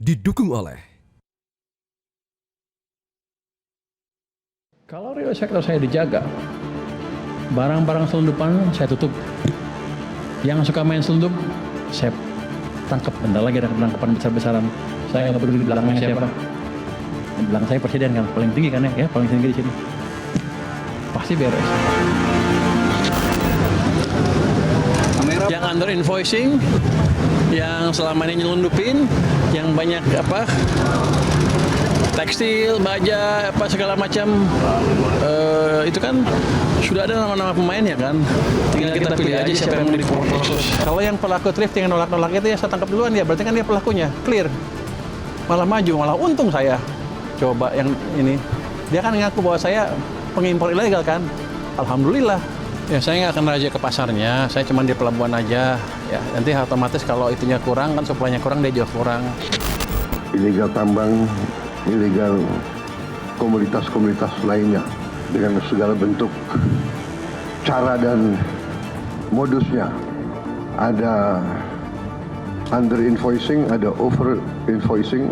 didukung oleh kalau real sektor saya dijaga, barang-barang selundupan saya tutup. Yang suka main selundup, saya tangkap. Bentar lagi ada penangkapan besar-besaran. Saya nggak peduli di belakangnya siapa. Di belakang saya presiden kan, paling tinggi kan ya, paling tinggi di sini. Pasti beres. Yang under invoicing, yang selama ini nyelundupin, yang banyak tekstil, baja, segala macam, itu kan sudah ada nama-nama pemainnya kan. Tinggal kita pilih aja siapa yang mau diproses. Kalau yang pelaku thrifting yang nolak-nolak itu ya saya tangkap duluan ya, berarti kan dia pelakunya, clear. Malah maju, malah untung saya. Coba yang ini, dia kan ngaku bahwa saya pengimpor ilegal kan. Alhamdulillah. Ya saya nggak akan raja ke pasarnya, saya cuma di pelabuhan aja. Ya nanti otomatis kalau itunya kurang kan supply-nya kurang, dia juga kurang. Ilegal tambang, ilegal komoditas-komoditas lainnya dengan segala bentuk cara dan modusnya. Ada under invoicing, ada over invoicing,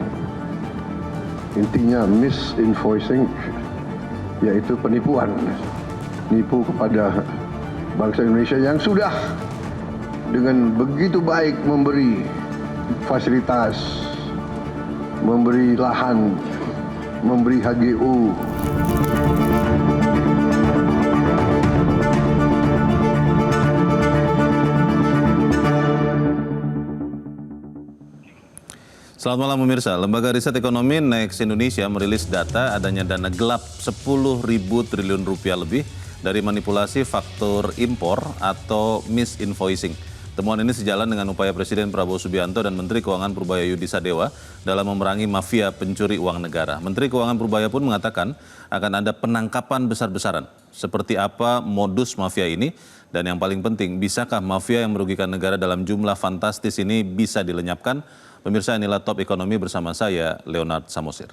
intinya misinvoicing, yaitu penipuan, nipu kepada bangsa Indonesia yang sudah dengan begitu baik memberi fasilitas, memberi lahan, memberi HGU. Selamat malam pemirsa, Lembaga Riset Ekonomi Next Indonesia merilis data adanya dana gelap 10.000 triliun rupiah lebih dari manipulasi faktur impor atau misinvoicing. Temuan ini sejalan dengan upaya Presiden Prabowo Subianto dan Menteri Keuangan Purbaya Yudi Sadewa dalam memerangi mafia pencuri uang negara. Menteri Keuangan Purbaya pun mengatakan akan ada penangkapan besar-besaran. Seperti apa modus mafia ini? Dan yang paling penting, bisakah mafia yang merugikan negara dalam jumlah fantastis ini bisa dilenyapkan? Pemirsa, inilah Top Ekonomi bersama saya, Leonard Samosir.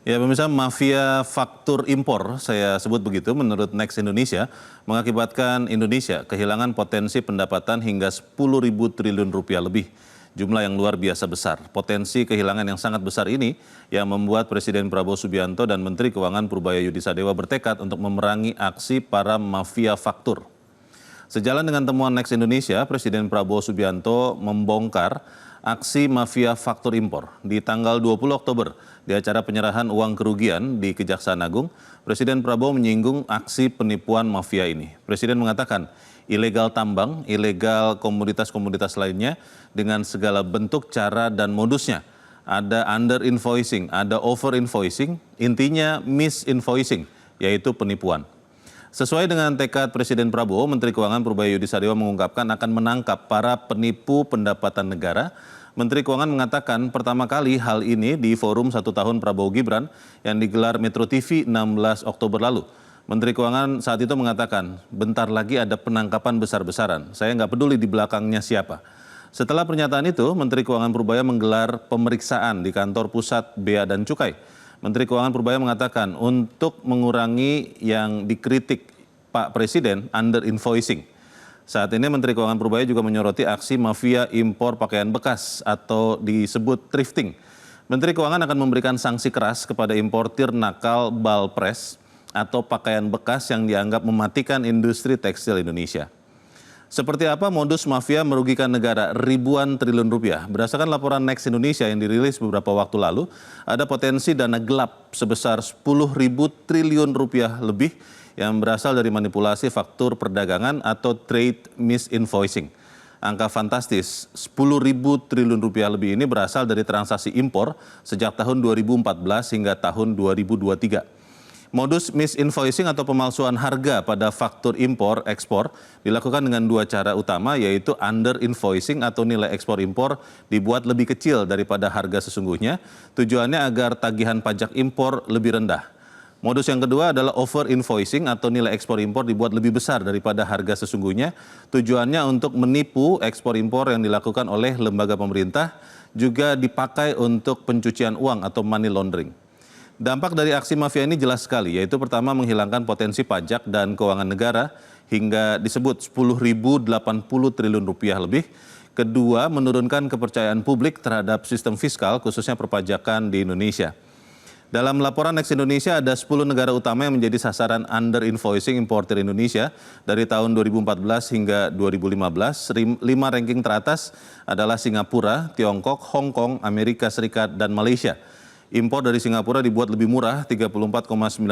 Ya pemirsa, mafia faktur impor, saya sebut begitu, menurut Next Indonesia, mengakibatkan Indonesia kehilangan potensi pendapatan hingga 10.000 triliun rupiah lebih. Jumlah yang luar biasa besar. Potensi kehilangan yang sangat besar ini yang membuat Presiden Prabowo Subianto dan Menteri Keuangan Purbaya Yudi Sadewa bertekad untuk memerangi aksi para mafia faktur. Sejalan dengan temuan Next Indonesia, Presiden Prabowo Subianto membongkar aksi mafia faktur impor. Di tanggal 20 Oktober, di acara penyerahan uang kerugian di Kejaksaan Agung, Presiden Prabowo menyinggung aksi penipuan mafia ini. Presiden mengatakan ilegal tambang, ilegal komoditas-komoditas lainnya dengan segala bentuk cara dan modusnya. Ada under invoicing, ada over invoicing, intinya misinvoicing, yaitu penipuan. Sesuai dengan tekad Presiden Prabowo, Menteri Keuangan Purbaya Yudi Sadewa mengungkapkan akan menangkap para penipu pendapatan negara. Menteri Keuangan mengatakan pertama kali hal ini di forum 1 tahun Prabowo Gibran yang digelar Metro TV 16 Oktober lalu. Menteri Keuangan saat itu mengatakan, bentar lagi ada penangkapan besar-besaran. Saya nggak peduli di belakangnya siapa. Setelah pernyataan itu, Menteri Keuangan Purbaya menggelar pemeriksaan di kantor pusat Bea dan Cukai. Menteri Keuangan Purbaya mengatakan untuk mengurangi yang dikritik Pak Presiden under invoicing. Saat ini Menteri Keuangan Purbaya juga menyoroti aksi mafia impor pakaian bekas atau disebut thrifting. Menteri Keuangan akan memberikan sanksi keras kepada importir nakal bal press atau pakaian bekas yang dianggap mematikan industri tekstil Indonesia. Seperti apa modus mafia merugikan negara ribuan triliun rupiah? Berdasarkan laporan Next Indonesia yang dirilis beberapa waktu lalu, ada potensi dana gelap sebesar 10.000 triliun rupiah lebih yang berasal dari manipulasi faktur perdagangan atau trade misinvoicing. Angka fantastis 10.000 triliun rupiah lebih ini berasal dari transaksi impor sejak tahun 2014 hingga tahun 2023. Modus misinvoicing atau pemalsuan harga pada faktur impor ekspor dilakukan dengan dua cara utama, yaitu under invoicing atau nilai ekspor impor dibuat lebih kecil daripada harga sesungguhnya. Tujuannya agar tagihan pajak impor lebih rendah. Modus yang kedua adalah over invoicing atau nilai ekspor impor dibuat lebih besar daripada harga sesungguhnya. Tujuannya untuk menipu ekspor impor yang dilakukan oleh lembaga pemerintah, juga dipakai untuk pencucian uang atau money laundering. Dampak dari aksi mafia ini jelas sekali, yaitu pertama menghilangkan potensi pajak dan keuangan negara hingga disebut 10.080 triliun rupiah lebih. Kedua, menurunkan kepercayaan publik terhadap sistem fiskal khususnya perpajakan di Indonesia. Dalam laporan Next Indonesia ada 10 negara utama yang menjadi sasaran under invoicing importer Indonesia dari tahun 2014 hingga 2015. 5 ranking teratas adalah Singapura, Tiongkok, Hong Kong, Amerika Serikat, dan Malaysia. Impor dari Singapura dibuat lebih murah, 34,98%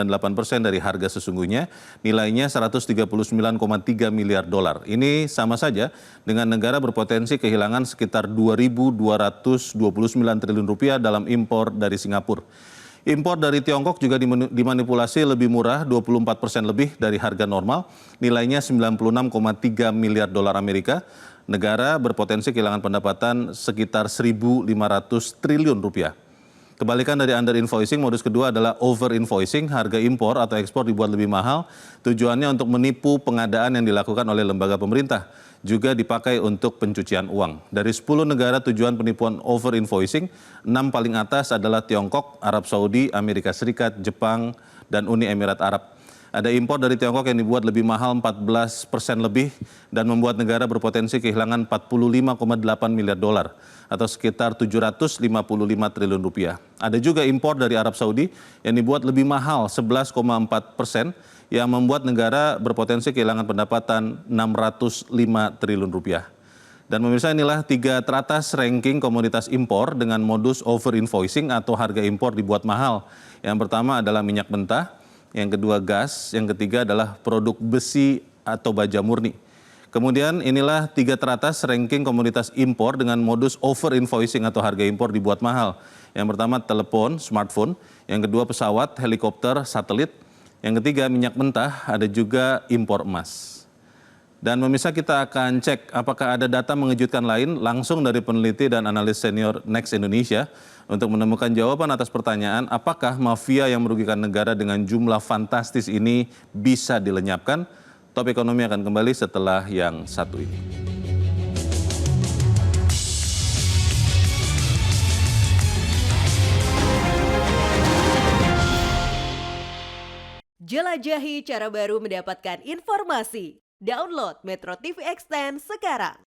dari harga sesungguhnya, nilainya 139,3 miliar dolar. Ini sama saja dengan negara berpotensi kehilangan sekitar 2.229 triliun rupiah dalam impor dari Singapura. Impor dari Tiongkok juga dimanipulasi lebih murah, 24% lebih dari harga normal, nilainya 96,3 miliar dolar Amerika. Negara berpotensi kehilangan pendapatan sekitar 1.500 triliun rupiah. Kebalikan dari under invoicing, modus kedua adalah over invoicing, harga impor atau ekspor dibuat lebih mahal, tujuannya untuk menipu pengadaan yang dilakukan oleh lembaga pemerintah, juga dipakai untuk pencucian uang. Dari 10 negara tujuan penipuan over invoicing, 6 paling atas adalah Tiongkok, Arab Saudi, Amerika Serikat, Jepang, dan Uni Emirat Arab. Ada impor dari Tiongkok yang dibuat lebih mahal 14% lebih dan membuat negara berpotensi kehilangan 45,8 miliar dolar atau sekitar 755 triliun rupiah. Ada juga impor dari Arab Saudi yang dibuat lebih mahal 11,4% yang membuat negara berpotensi kehilangan pendapatan 605 triliun rupiah. Dan pemirsa, inilah 3 teratas ranking komoditas impor dengan modus over invoicing atau harga impor dibuat mahal. Yang pertama adalah minyak mentah, yang kedua gas, yang ketiga adalah produk besi atau baja murni. Kemudian inilah 3 teratas ranking komoditas impor dengan modus over invoicing atau harga impor dibuat mahal. Yang pertama telepon, smartphone, yang kedua pesawat, helikopter, satelit, yang ketiga minyak mentah, ada juga impor emas. Dan pemirsa, kita akan cek apakah ada data mengejutkan lain langsung dari peneliti dan analis senior Next Indonesia untuk menemukan jawaban atas pertanyaan apakah mafia yang merugikan negara dengan jumlah fantastis ini bisa dilenyapkan. Top Ekonomi akan kembali setelah yang satu ini. Jelajahi cara baru mendapatkan informasi. Download Metro TV Extend sekarang.